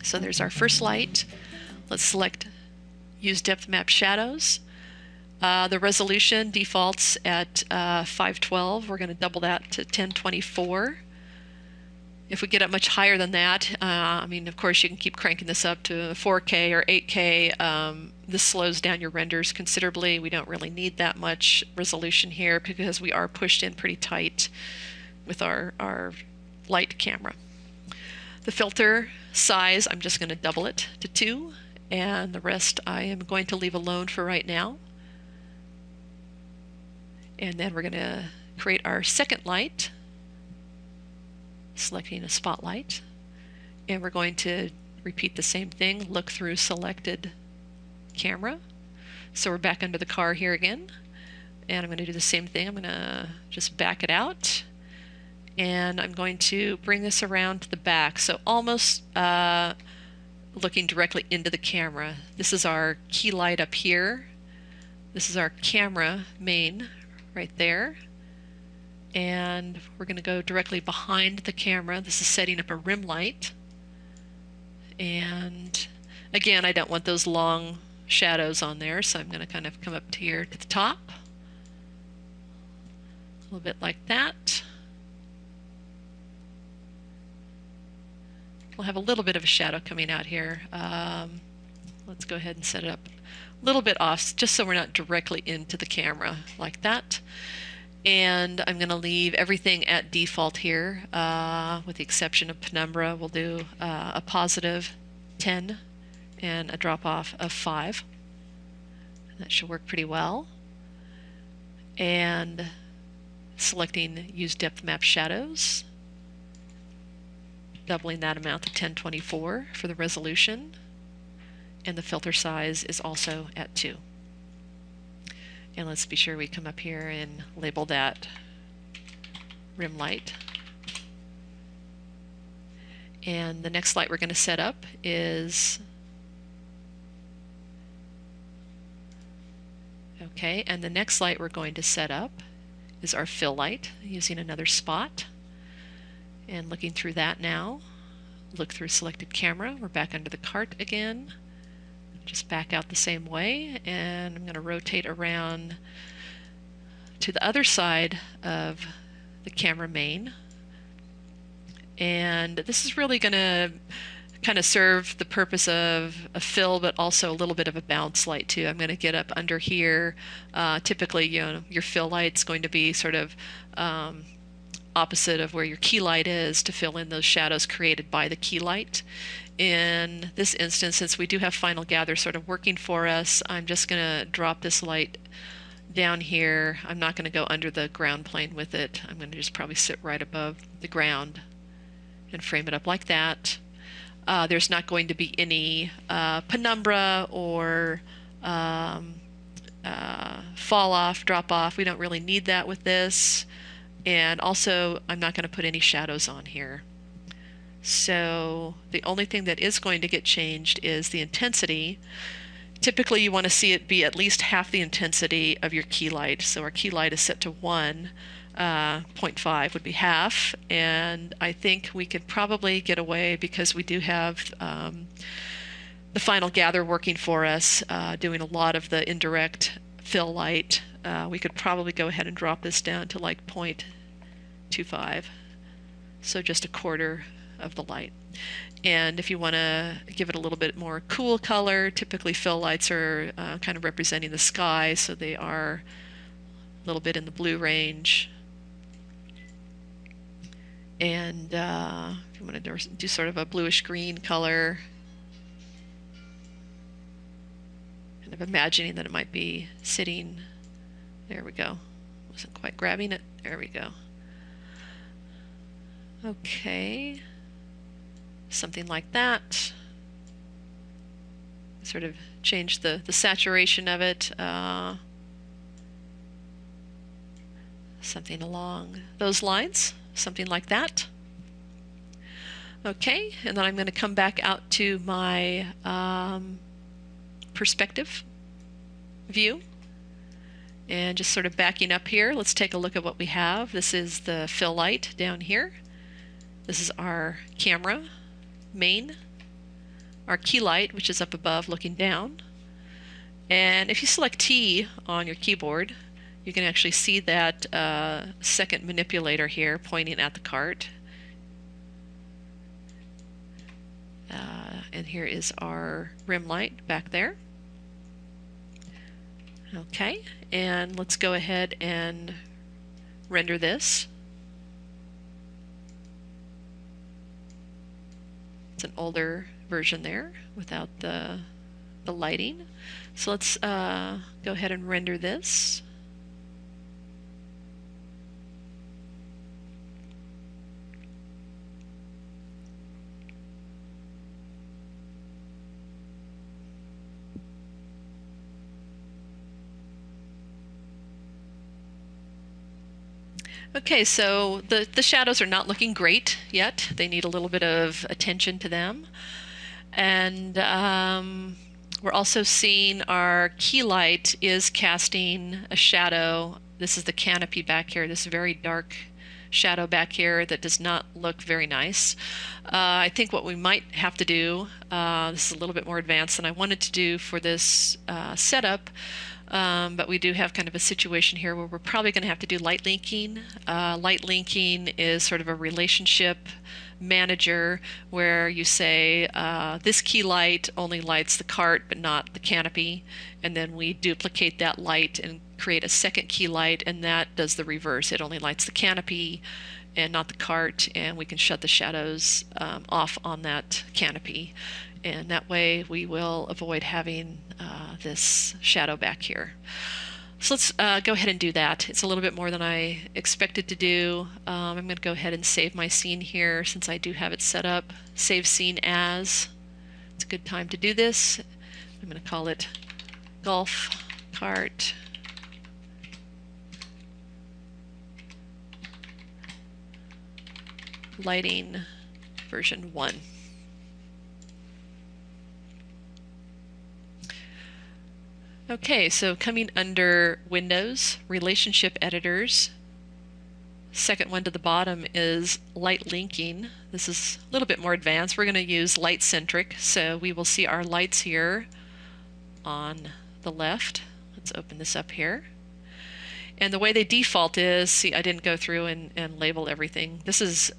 So there's our first light. Let's select Use Depth Map Shadows. The resolution defaults at 512. We're going to double that to 1024. If we get up much higher than that, I mean, of course, you can keep cranking this up to 4K or 8K. This slows down your renders considerably. We don't really need that much resolution here because we are pushed in pretty tight with our light camera. The filter size, I'm just going to double it to 2, and the rest I am going to leave alone for right now. And then we're going to create our second light, selecting a spotlight, and we're going to repeat the same thing, look through selected camera. So we're back under the car here again, and I'm going to do the same thing. I'm going to just back it out, and I'm going to bring this around to the back, so almost looking directly into the camera. This is our key light up here. This is our camera main right there. And we're going to go directly behind the camera. This is setting up a rim light. And again, I don't want those long shadows on there, so I'm going to kind of come up to here to the top. A little bit like that. We'll have a little bit of a shadow coming out here. Let's go ahead and set it up a little bit off, just so we're not directly into the camera like that. And I'm going to leave everything at default here, with the exception of penumbra. We'll do a positive 10 and a drop off of 5. That should work pretty well. And selecting Use Depth Map Shadows, doubling that amount to 1024 for the resolution, and the filter size is also at 2. And let's be sure we come up here and label that rim light. And the next light we're going to set up is, okay, and the next light we're going to set up is our fill light, using another spot. And looking through that now, look through selected camera. We're back under the cart again. Just back out the same way, and I'm going to rotate around to the other side of the camera main. And this is really going to kind of serve the purpose of a fill, but also a little bit of a bounce light too. I'm going to get up under here. Typically, you know, your fill light's going to be sort of opposite of where your key light is to fill in those shadows created by the key light. In this instance, since we do have Final Gather sort of working for us, I'm just going to drop this light down here. I'm not going to go under the ground plane with it. I'm going to just probably sit right above the ground and frame it up like that. There's not going to be any penumbra or fall off, drop off. We don't really need that with this. And also, I'm not going to put any shadows on here. So the only thing that is going to get changed is the intensity. Typically you want to see it be at least half the intensity of your key light. So our key light is set to 1, 0.5 would be half, and I think we could probably get away, because we do have the Final Gather working for us, doing a lot of the indirect fill light. We could probably go ahead and drop this down to like 0.25, so just a quarter of the light. And if you want to give it a little bit more cool color, typically fill lights are kind of representing the sky, so they are a little bit in the blue range. And if you want to do sort of a bluish green color, kind of imagining that it might be sitting, there we go, wasn't quite grabbing it, there we go. Okay, something like that. Sort of change the saturation of it, something along those lines, something like that. Okay, and then I'm going to come back out to my perspective view, and just sort of backing up here. Let's take a look at what we have. This is the fill light down here. This is our camera main. our key light, which is up above looking down. And if you select T on your keyboard, you can actually see that second manipulator here pointing at the cart. And here is our rim light back there. Okay, and let's go ahead and render this. It's an older version there without the lighting. So let's go ahead and render this. Okay, so the shadows are not looking great yet. They need a little bit of attention to them. And we're also seeing our key light is casting a shadow. This is the canopy back here, this very dark shadow back here that does not look very nice. I think what we might have to do, this is a little bit more advanced than I wanted to do for this setup, but we do have kind of a situation here where we're probably going to have to do light linking. Light linking is sort of a relationship manager where you say this key light only lights the cart but not the canopy, and then we duplicate that light and create a second key light, and that does the reverse. It only lights the canopy and not the cart, and we can shut the shadows off on that canopy, and that way we will avoid having this shadow back here. So let's go ahead and do that. It's a little bit more than I expected to do. I'm going to go ahead and save my scene here since I do have it set up. Save scene as. It's a good time to do this. I'm going to call it golf cart lighting version 1. Okay, so coming under Windows, Relationship Editors, second one to the bottom is light linking. This is a little bit more advanced. We're going to use light centric, so we will see our lights here on the left. Let's open this up here. And the way they default is, see, I didn't go through and label everything. This is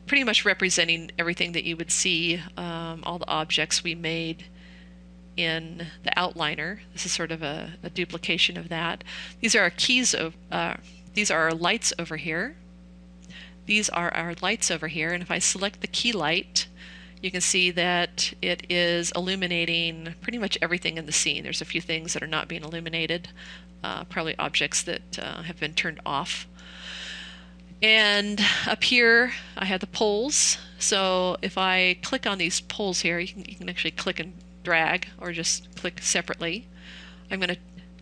pretty much representing everything that you would see, all the objects we made in the outliner. This is sort of a duplication of that. These are our keys. These are our lights over here. These are our lights over here. And if I select the key light, you can see that it is illuminating pretty much everything in the scene. There's a few things that are not being illuminated, probably objects that have been turned off. And up here I have the poles. So if I click on these poles here, you can actually click and drag or just click separately. I'm going to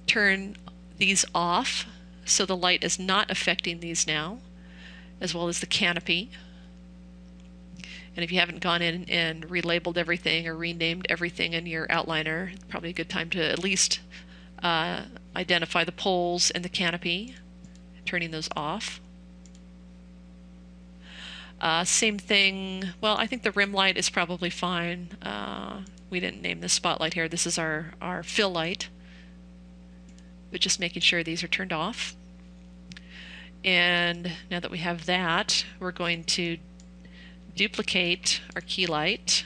turn these off so the light is not affecting these now, as well as the canopy. And if you haven't gone in and relabeled everything or renamed everything in your outliner, it's probably a good time to at least identify the poles and the canopy, turning those off. Same thing, well, I think the rim light is probably fine. We didn't name the spotlight here. This is our fill light, but just making sure these are turned off. And now that we have that, we're going to duplicate our key light.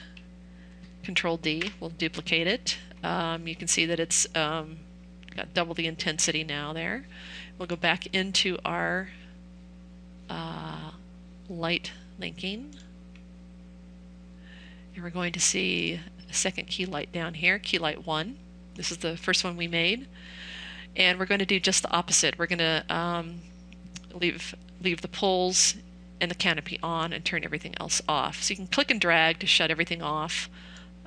Control D will duplicate it. You can see that it's got double the intensity now there. We'll go back into our light linking, and we're going to see a second key light down here, key light 1. This is the first one we made, and we're going to do just the opposite. We're going to leave the poles and the canopy on and turn everything else off. So you can click and drag to shut everything off.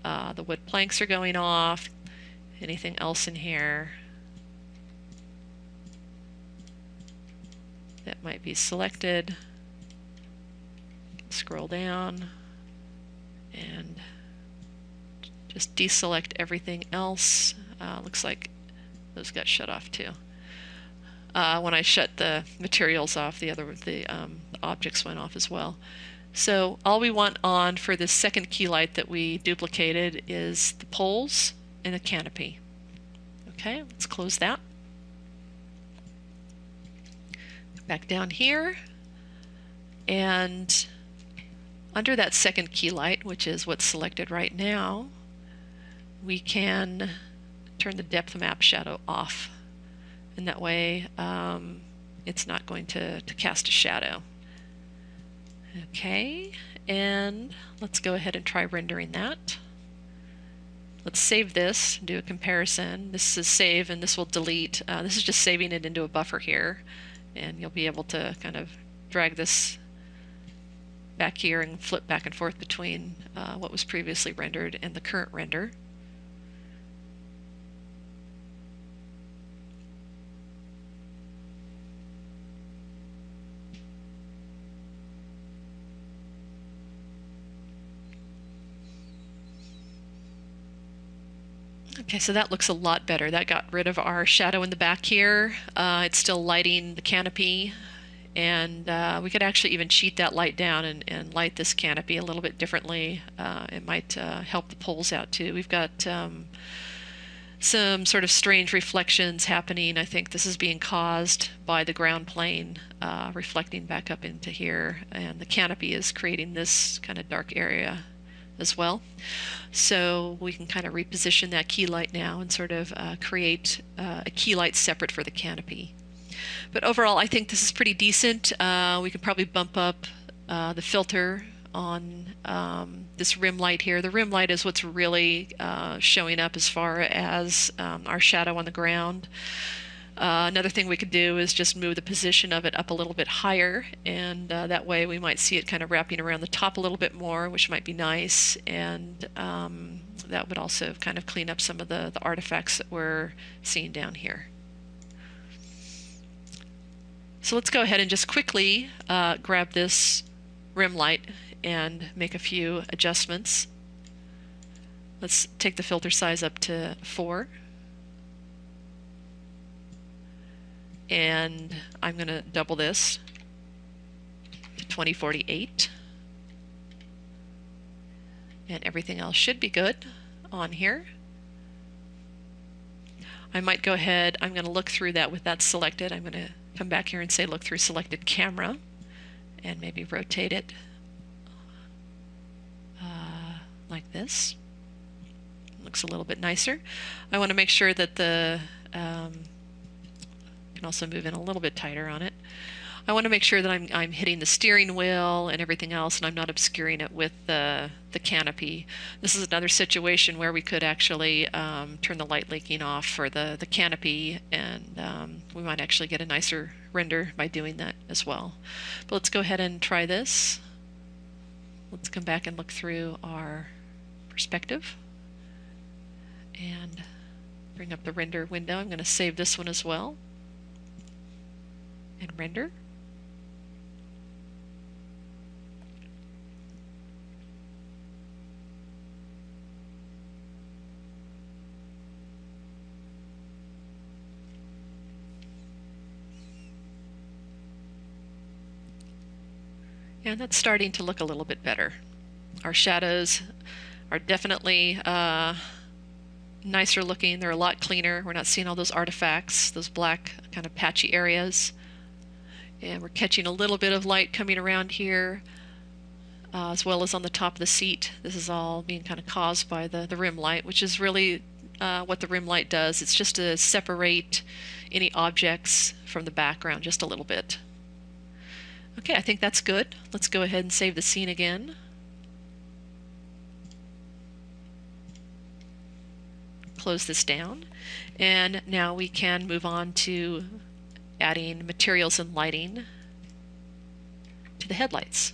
The wood planks are going off. Anything else in here that might be selected. Scroll down and just deselect everything else. Looks like those got shut off too. When I shut the materials off, the objects went off as well. So all we want on for this second key light that we duplicated is the poles and the canopy. Okay, let's close that. Back down here, and under that second key light, which is what's selected right now, we can turn the depth map shadow off, and that way it's not going to cast a shadow. Okay, and let's go ahead and try rendering that. Let's save this, do a comparison. This is save and this will delete. This is just saving it into a buffer here, and you'll be able to kind of drag this back here and flip back and forth between what was previously rendered and the current render. Okay, so that looks a lot better. That got rid of our shadow in the back here. It's still lighting the canopy, and we could actually even cheat that light down and light this canopy a little bit differently. It might help the poles out too. We've got some sort of strange reflections happening. I think this is being caused by the ground plane reflecting back up into here, and the canopy is creating this kind of dark area as well. So we can kind of reposition that key light now and sort of create a key light separate for the canopy. But overall, I think this is pretty decent. We could probably bump up the filter on this rim light here. The rim light is what's really showing up as far as our shadow on the ground. Another thing we could do is just move the position of it up a little bit higher, and that way we might see it kind of wrapping around the top a little bit more, which might be nice, and that would also kind of clean up some of the artifacts that we're seeing down here. So let's go ahead and just quickly grab this rim light and make a few adjustments. Let's take the filter size up to 4. And I'm going to double this to 2048. And everything else should be good on here. I might go ahead, I'm going to look through that with that selected. I'm going to come back here and say look through selected camera and maybe rotate it like this. Looks a little bit nicer. I want to make sure that the can also move in a little bit tighter on it. I want to make sure that I'm hitting the steering wheel and everything else, and I'm not obscuring it with the canopy. This is another situation where we could actually turn the light leaking off for the canopy, and we might actually get a nicer render by doing that as well. But let's go ahead and try this. Let's come back and look through our perspective and bring up the render window. I'm going to save this one as well and render. And that's starting to look a little bit better. Our shadows are definitely nicer looking. They're a lot cleaner. We're not seeing all those artifacts, those black kind of patchy areas. And we're catching a little bit of light coming around here, as well as on the top of the seat. This is all being kind of caused by the rim light, which is really what the rim light does. It's just to separate any objects from the background just a little bit. Okay, I think that's good. Let's go ahead and save the scene again. Close this down, and now we can move on to adding materials and lighting to the headlights.